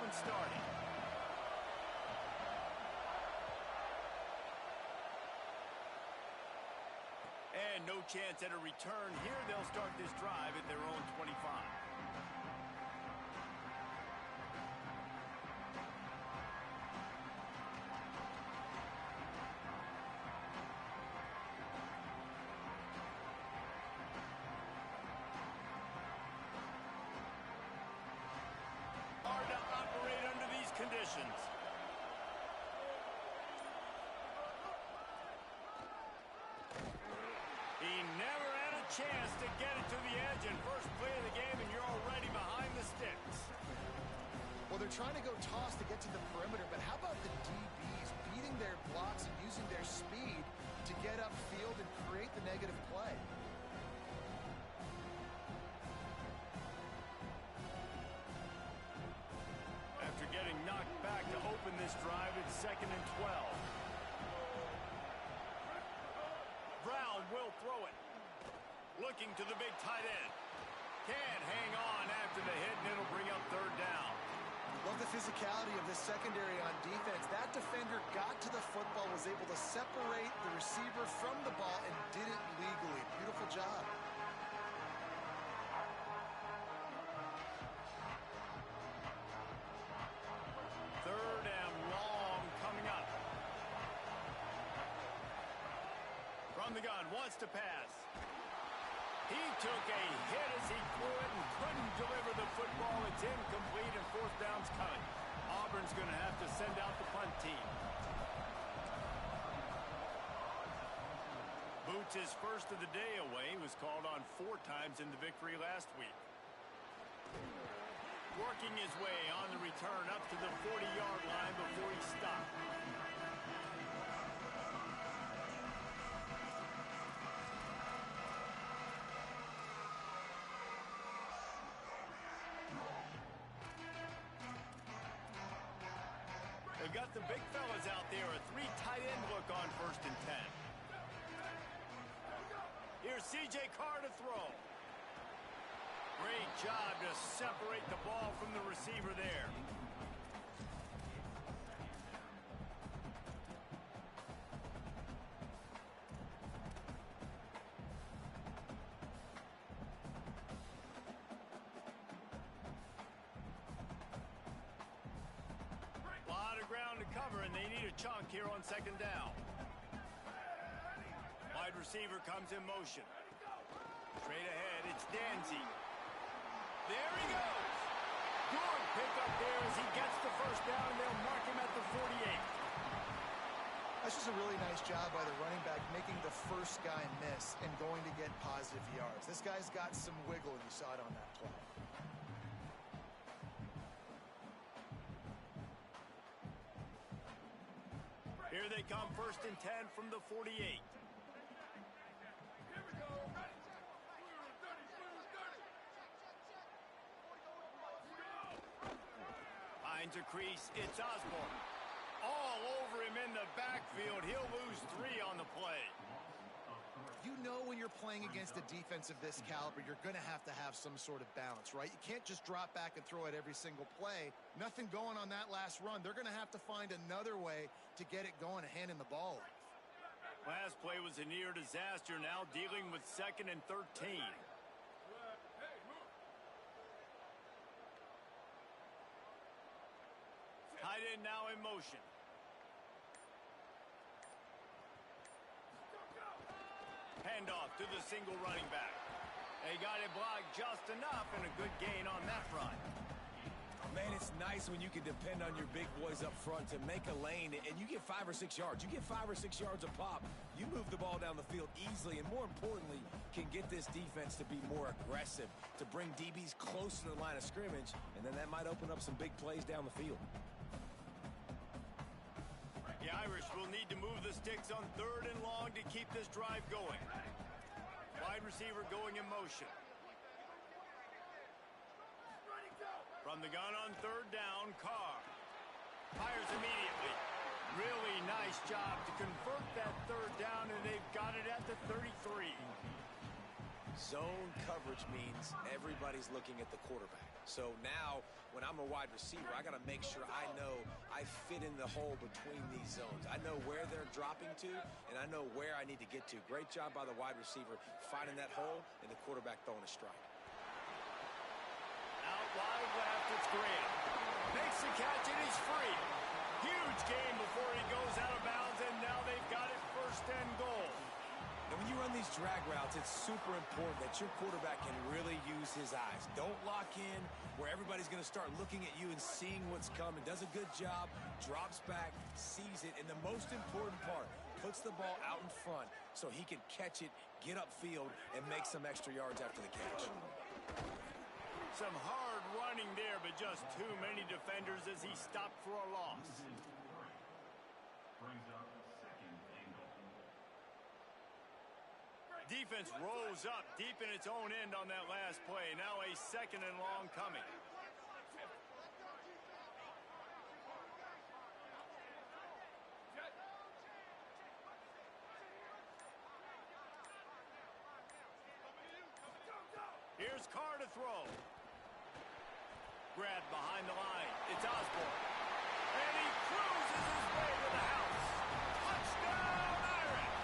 one started. And no chance at a return here. They'll start this drive at their own 25. Hard to operate under these conditions. He never had a chance to get it to the edge, and first play of the game, and you're already behind the sticks. Well, they're trying to go toss to get to the perimeter, but how about the DBs beating their blocks and using their speed to get upfield and create the negative play? After getting knocked back to open this drive, it's 2nd and 12. Brown will throw it. Looking to the big tight end. Can't hang on after the hit, and it'll bring up 3rd down. Love the physicality of this secondary on defense. That defender got to the football, was able to separate the receiver from the ball, and did it legally. Beautiful job. Third and long coming up. From the gun, wants to pass. He took a hit as he threw it and couldn't deliver the football. It's incomplete and 4th down's coming. Auburn's going to have to send out the punt team. Boots' first of the day away, was called on 4 times in the victory last week. Working his way on the return up to the 40-yard line before he stopped. They've got the big fellas out there, a 3 tight end look on 1st and 10. Here's C.J. Carr to throw. Great job to separate the ball from the receiver there. A lot of ground to cover, and they need a chunk here on 2nd down. Wide receiver comes in motion. Straight ahead, it's Danzy. There he goes. Good pickup there as he gets the 1st down, and they'll mark him at the 48. That's just a really nice job by the running back, making the first guy miss and going to get positive yards. This guy's got some wiggle, and you saw it on that play. Here they come, 1st and 10 from the 48. Finds a crease. It's Osborne. All over him in the backfield. He'll lose 3 on the play. You know when you're playing against a defense of this caliber, you're going to have some sort of balance, right? You can't just drop back and throw it every single play. Nothing going on that last run. They're going to have to find another way to get it going and handing the ball off. Last play was a near disaster. Now dealing with 2nd and 13. Tight end now in motion. Handoff to the single running back. They got it blocked just enough, and a good gain on that run. Man, it's nice when you can depend on your big boys up front to make a lane, and you get 5 or 6 yards. You get 5 or 6 yards a pop. You move the ball down the field easily, and more importantly, can get this defense to be more aggressive, to bring DBs close to the line of scrimmage, and then that might open up some big plays down the field. The Irish will need to move the sticks on 3rd and long to keep this drive going. Wide receiver going in motion. From the gun on 3rd down, Carr fires immediately. Really nice job to convert that 3rd down, and they've got it at the 33. Zone coverage means everybody's looking at the quarterback. So now, when I'm a wide receiver, I got to make sure I know I fit in the hole between these zones. I know where they're dropping to, and I know where I need to get to. Great job by the wide receiver finding that hole, and the quarterback throwing a strike. Out wide left, it's Graham. Makes the catch, and he's free. Huge game before he goes out of bounds, and now they've got it 1st and goal. And when you run these drag routes, it's super important that your quarterback can really use his eyes. Don't lock in where everybody's going to start looking at you and seeing what's coming. Does a good job, drops back, sees it, and the most important part, puts the ball out in front so he can catch it, get upfield, and make some extra yards after the catch. Some hard running there, but just too many defenders as he stopped for a loss. Defense rose up deep in its own end on that last play. Now a 2nd and long coming. Here's Carr to throw. Grabbed behind the line. It's Osborne. And he cruises his way to the house. Touchdown, Irish!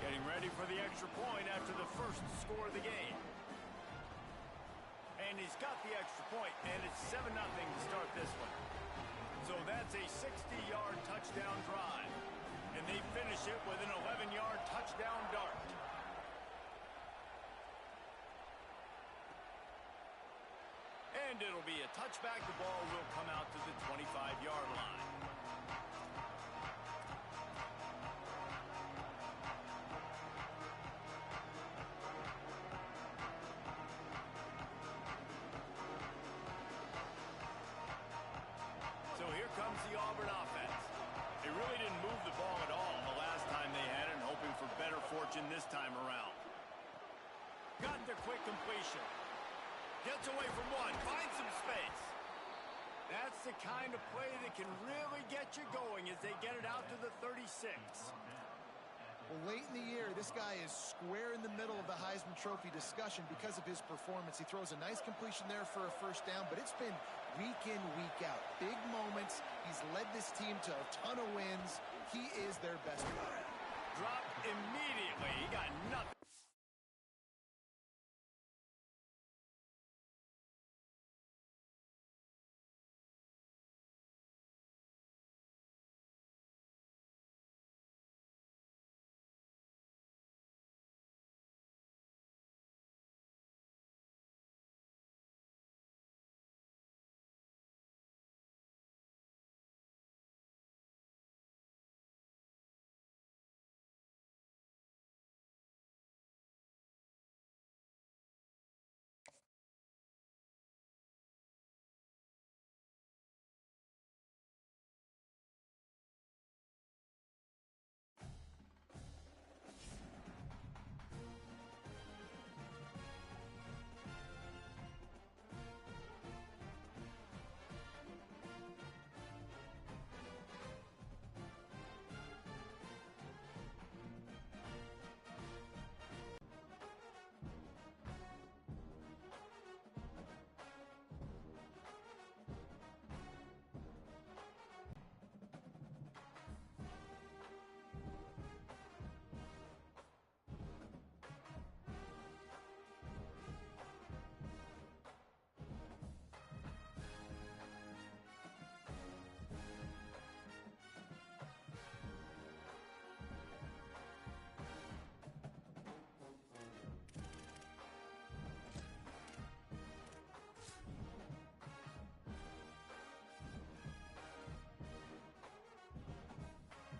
Getting ready for the extra point after the first score of the game. And he's got the extra point, and it's 7-0 to start this one. So that's a 60-yard touchdown drive. And they finish it with an 11-yard touchdown dart. And it'll be a touchback. The ball will come out to the 25-yard line. So here comes the Auburn offense. They really didn't move the ball at all the last time they had it, and hoping for better fortune this time around. Got the quick completion. Gets away from one, finds some space. That's the kind of play that can really get you going as they get it out to the 36. Well, late in the year, this guy is square in the middle of the Heisman Trophy discussion because of his performance. He throws a nice completion there for a 1st down, but it's been week in, week out. Big moments. He's led this team to a ton of wins. He is their best player. Dropped immediately. He got nothing.